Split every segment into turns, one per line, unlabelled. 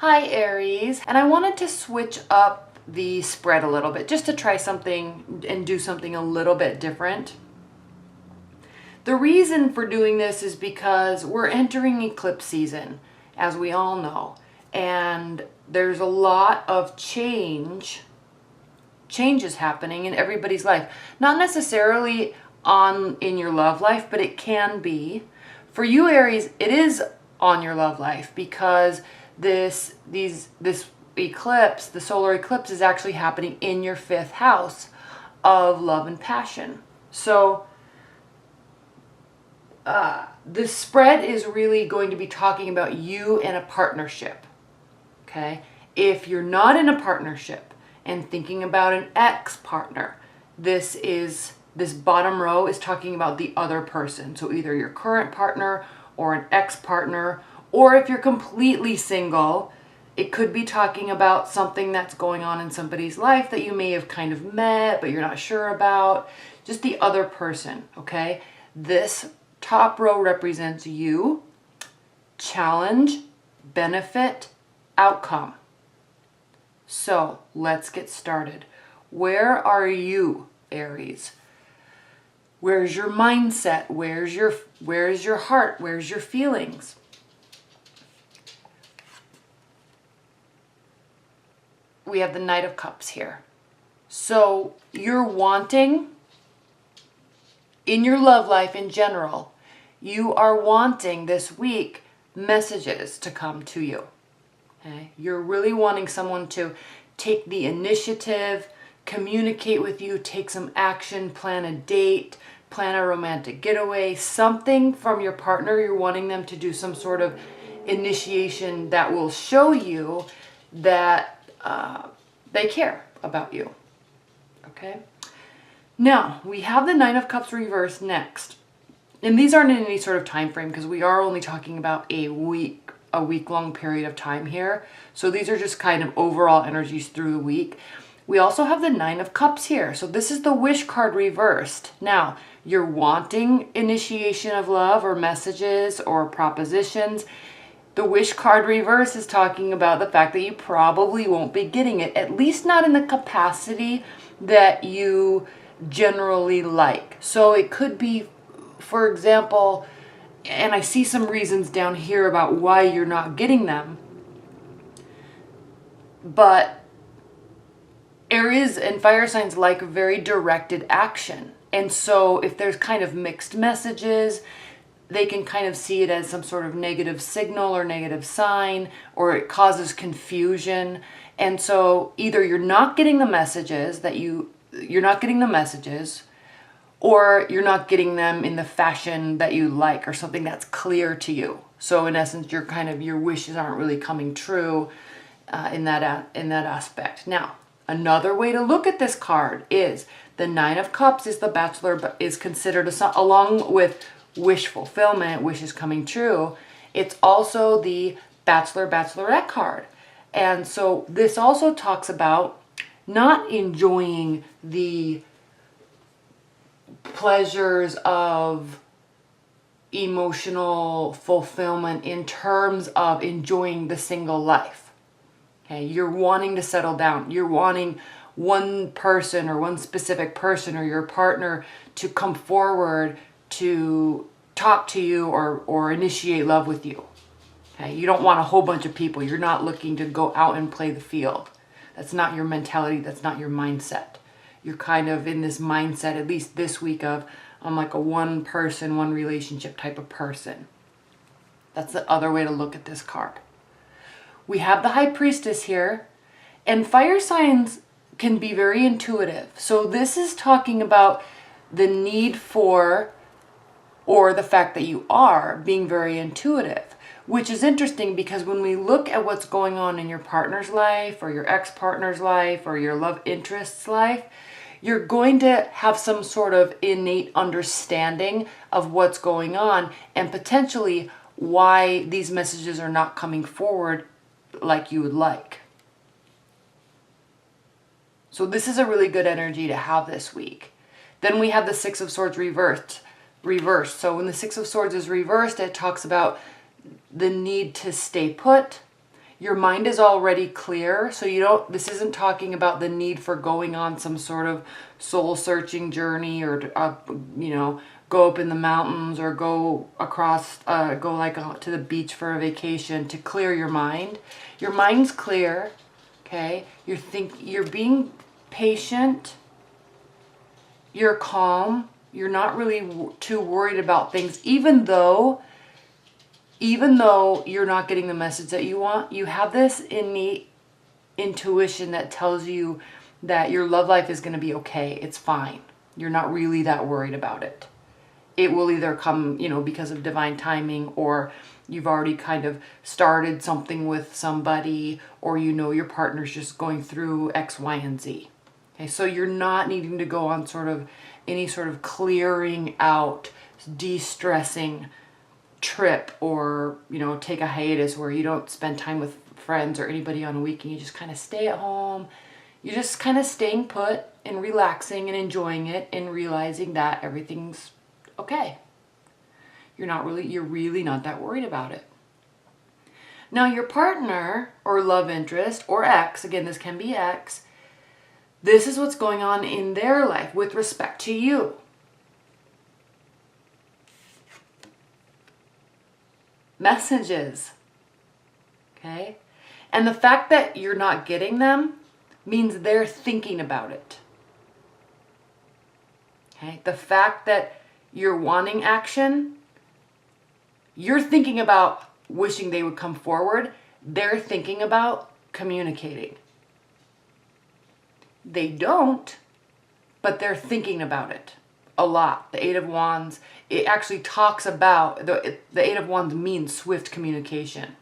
Hi Aries, and I wanted to switch up the spread a little bit just to try something and do something a little bit different. The reason for doing this is because we're entering eclipse season, as we all know, and there's a lot of changes happening in everybody's life. Not necessarily in your love life, but it can be. For you Aries, it is on your love life because this eclipse, the solar eclipse, is actually happening in your 5th house of love and passion. So this spread is really going to be talking about you and a partnership. Okay, if you're not in a partnership and thinking about an ex-partner, this bottom row is talking about the other person. So either your current partner or an ex-partner, or if you're completely single, it could be talking about something that's going on in somebody's life that you may have kind of met, but you're not sure about. Just the other person, okay? This top row represents you, challenge, benefit, outcome. So let's get started. Where are you, Aries? Where's your mindset? Where's your heart? Where's your feelings? We have the Knight of Cups here. So you're wanting, in your love life in general, you are wanting this week messages to come to you. Okay? You're really wanting someone to take the initiative, communicate with you, take some action, plan a date, plan a romantic getaway, something from your partner. You're wanting them to do some sort of initiation that will show you that they care about you. Okay? Now, we have the Nine of Cups reversed next. And these aren't in any sort of time frame because we are only talking about a week-long period of time here. So these are just kind of overall energies through the week. We also have the Nine of Cups here. So this is the Wish card reversed. Now, you're wanting initiation of love or messages or propositions. The Wish card reverse is talking about the fact that you probably won't be getting it, at least not in the capacity that you generally like. So it could be, for example, and I see some reasons down here about why you're not getting them, but Aries and fire signs like very directed action. And so if there's kind of mixed messages, they can kind of see it as some sort of negative signal or negative sign, or it causes confusion. And so either you're not getting the messages you're not getting the messages, or you're not getting them in the fashion that you like, or something that's clear to you. So in essence, your wishes aren't really coming true in that aspect. Now, another way to look at this card is the Nine of Cups is the Bachelor, but is considered along with wish fulfillment, wishes coming true. It's also the Bachelor, Bachelorette card. And so this also talks about not enjoying the pleasures of emotional fulfillment in terms of enjoying the single life. Okay, you're wanting to settle down. You're wanting one person or one specific person or your partner to come forward to talk to you or initiate love with you. Okay, you don't want a whole bunch of people. You're not looking to go out and play the field. That's not your mentality. That's not your mindset. You're kind of in this mindset, at least this week, of I'm like a one person, one relationship type of person. That's the other way to look at this card. We have the High Priestess here, and fire signs can be very intuitive. So this is talking about the need for, or the fact that you are being very intuitive, which is interesting because when we look at what's going on in your partner's life or your ex-partner's life or your love interest's life, you're going to have some sort of innate understanding of what's going on and potentially why these messages are not coming forward like you would like. So this is a really good energy to have this week. Then we have the Six of Swords reversed. So when the Six of Swords is reversed, it talks about the need to stay put. Your mind is already clear, so this isn't talking about the need for going on some sort of soul-searching journey or, go up in the mountains or go across, to the beach for a vacation to clear your mind. Your mind's clear, okay? You're being patient. You're calm. You're not really too worried about things, even though you're not getting the message that you want. You have this innate intuition that tells you that your love life is going to be okay. It's fine. You're not really that worried about it. It will either come, because of divine timing, or you've already kind of started something with somebody, or your partner's just going through X, Y, and Z. Okay, so you're not needing to go on any sort of clearing out, de-stressing trip, or, take a hiatus where you don't spend time with friends or anybody on a weekend. You just kind of stay at home. You're just kind of staying put and relaxing and enjoying it and realizing that everything's okay. You're really not that worried about it. Now your partner or love interest or ex, again, this can be ex, this is what's going on in their life with respect to you. Messages. Okay? And the fact that you're not getting them means they're thinking about it. Okay? The fact that you're wanting action, you're thinking about wishing they would come forward. They're thinking about communicating. They don't, but they're thinking about it a lot. The Eight of Wands, it actually talks about, the Eight of Wands means swift communication.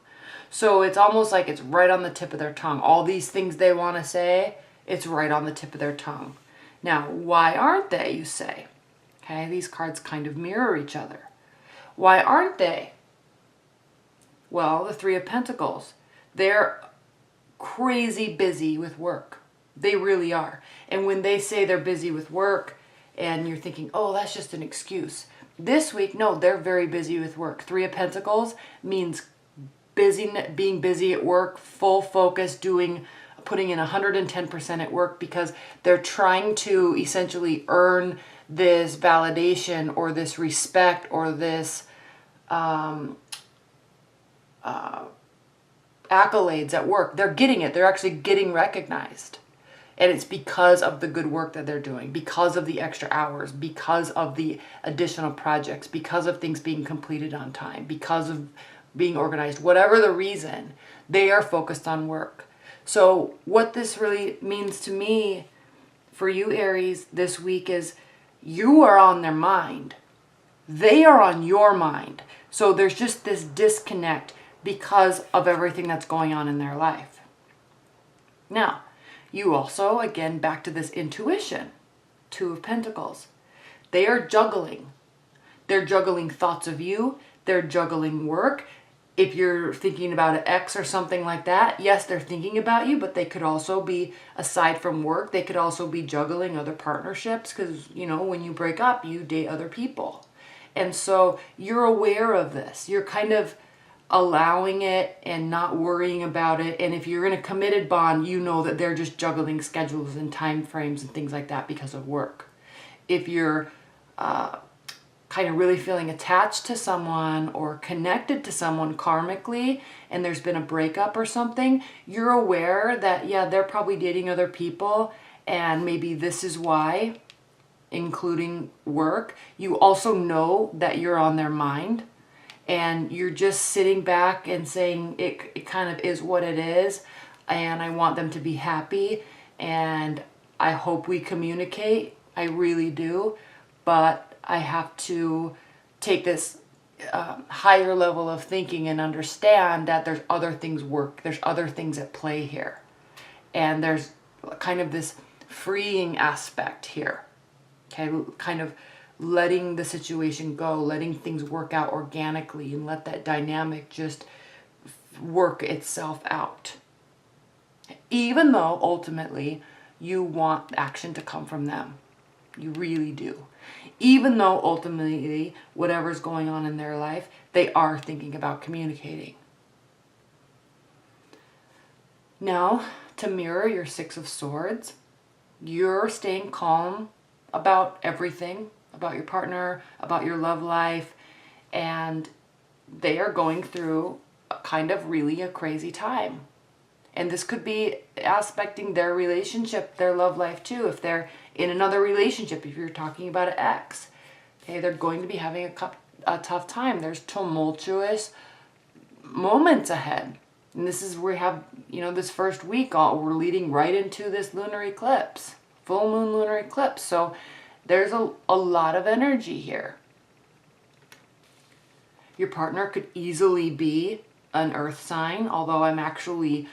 So it's almost like it's right on the tip of their tongue. All these things they want to say, it's right on the tip of their tongue. Now, why aren't they, you say? Okay, these cards kind of mirror each other. Why aren't they? Well, the Three of Pentacles. They're crazy busy with work. They really are. And when they say they're busy with work and you're thinking, oh, that's just an excuse. This week, no, they're very busy with work. Three of Pentacles means being busy at work, full focus, putting in 110% at work, because they're trying to essentially earn this validation or this respect or this accolades at work. They're getting it. They're actually getting recognized. And it's because of the good work that they're doing, because of the extra hours, because of the additional projects, because of things being completed on time, because of being organized. Whatever the reason, they are focused on work. So what this really means to me for you, Aries, this week is you are on their mind. They are on your mind. So there's just this disconnect because of everything that's going on in their life. Now, you also, again, back to this intuition, Two of Pentacles. They are juggling. They're juggling thoughts of you. They're juggling work. If you're thinking about an ex or something like that, yes, they're thinking about you, but they could also be, aside from work, they could also be juggling other partnerships, because, when you break up, you date other people. And so you're aware of this. You're kind of allowing it and not worrying about it. And if you're in a committed bond, you know that they're just juggling schedules and time frames and things like that because of work. If you're kind of really feeling attached to someone or connected to someone karmically and there's been a breakup or something, you're aware that, yeah, they're probably dating other people and maybe this is why, including work. You also know that you're on their mind. And you're just sitting back and saying it kind of is what it is. And I want them to be happy. And I hope we communicate. I really do. But I have to take this higher level of thinking and understand that there's other things there's other things at play here. And there's kind of this freeing aspect here. Okay, kind of letting the situation go, letting things work out organically, and let that dynamic just work itself out. Even though ultimately you want action to come from them. You really do. Even though ultimately whatever's going on in their life, they are thinking about communicating. Now, to mirror your Six of Swords, you're staying calm about everything, about your partner, about your love life, and they are going through really a crazy time. And this could be aspecting their relationship, their love life too. If they're in another relationship, if you're talking about an ex, okay, they're going to be having a tough time. There's tumultuous moments ahead. And this is where we have, this first week, we're leading right into this lunar eclipse, full moon lunar eclipse. So there's a lot of energy here. Your partner could easily be an earth sign, although I'm actually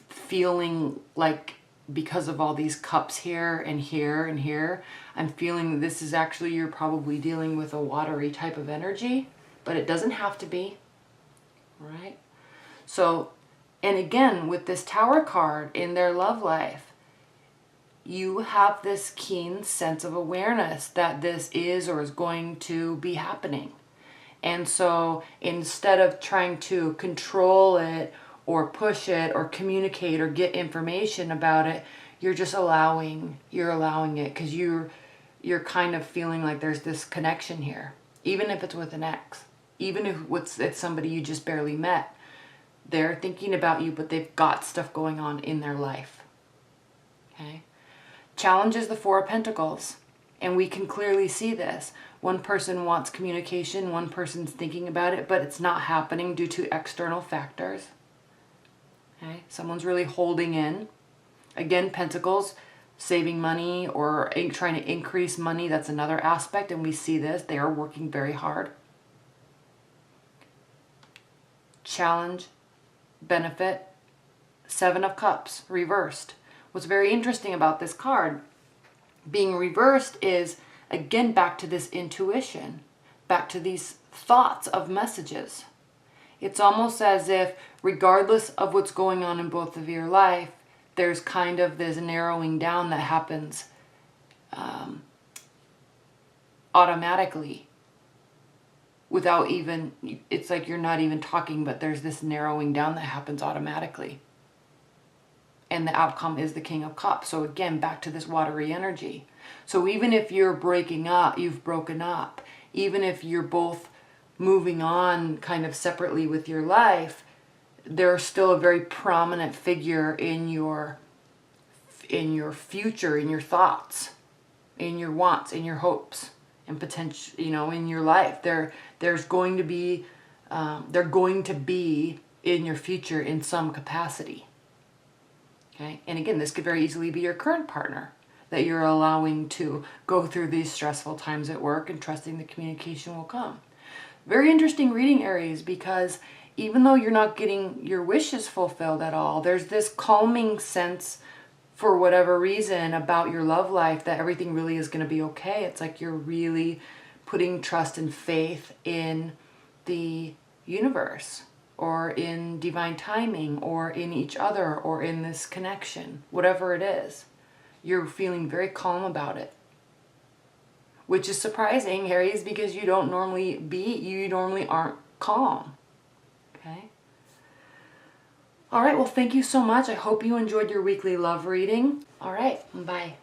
feeling like, because of all these cups here and here and here, I'm feeling this is actually, you're probably dealing with a watery type of energy, but it doesn't have to be, right? So, and again, with this Tower card in their love life, you have this keen sense of awareness that this is or is going to be happening. And so instead of trying to control it or push it or communicate or get information about it, you're just allowing it, because you're kind of feeling like there's this connection here, even if it's with an ex, even if it's somebody you just barely met. They're thinking about you, but they've got stuff going on in their life. Okay? Challenge is the Four of Pentacles, and we can clearly see this. One person wants communication, one person's thinking about it, but it's not happening due to external factors. Okay? Someone's really holding in. Again, Pentacles, saving money or trying to increase money, that's another aspect, and we see this. They are working very hard. Challenge, benefit, Seven of Cups, reversed. What's very interesting about this card being reversed is, again, back to this intuition, back to these thoughts of messages. It's almost as if, regardless of what's going on in both of your life, there's kind of this narrowing down that happens automatically, without even, it's like you're not even talking, but there's this narrowing down that happens automatically. And the outcome is the King of Cups. So again, back to this watery energy. So even if you're breaking up, you've broken up, even if you're both moving on kind of separately with your life, there's still a very prominent figure in your future, in your thoughts, in your wants, in your hopes, and potential, in your life. There's going to be, they're going to be in your future in some capacity. Okay? And again, this could very easily be your current partner that you're allowing to go through these stressful times at work and trusting the communication will come. Very interesting reading, Aries, because even though you're not getting your wishes fulfilled at all, there's this calming sense, for whatever reason, about your love life, that everything really is going to be okay. It's like you're really putting trust and faith in the universe, or in divine timing, or in each other, or in this connection, whatever it is. You're feeling very calm about it, which is surprising, Aries, because you normally aren't calm. Okay? All right, well, thank you so much. I hope you enjoyed your weekly love reading. All right, bye.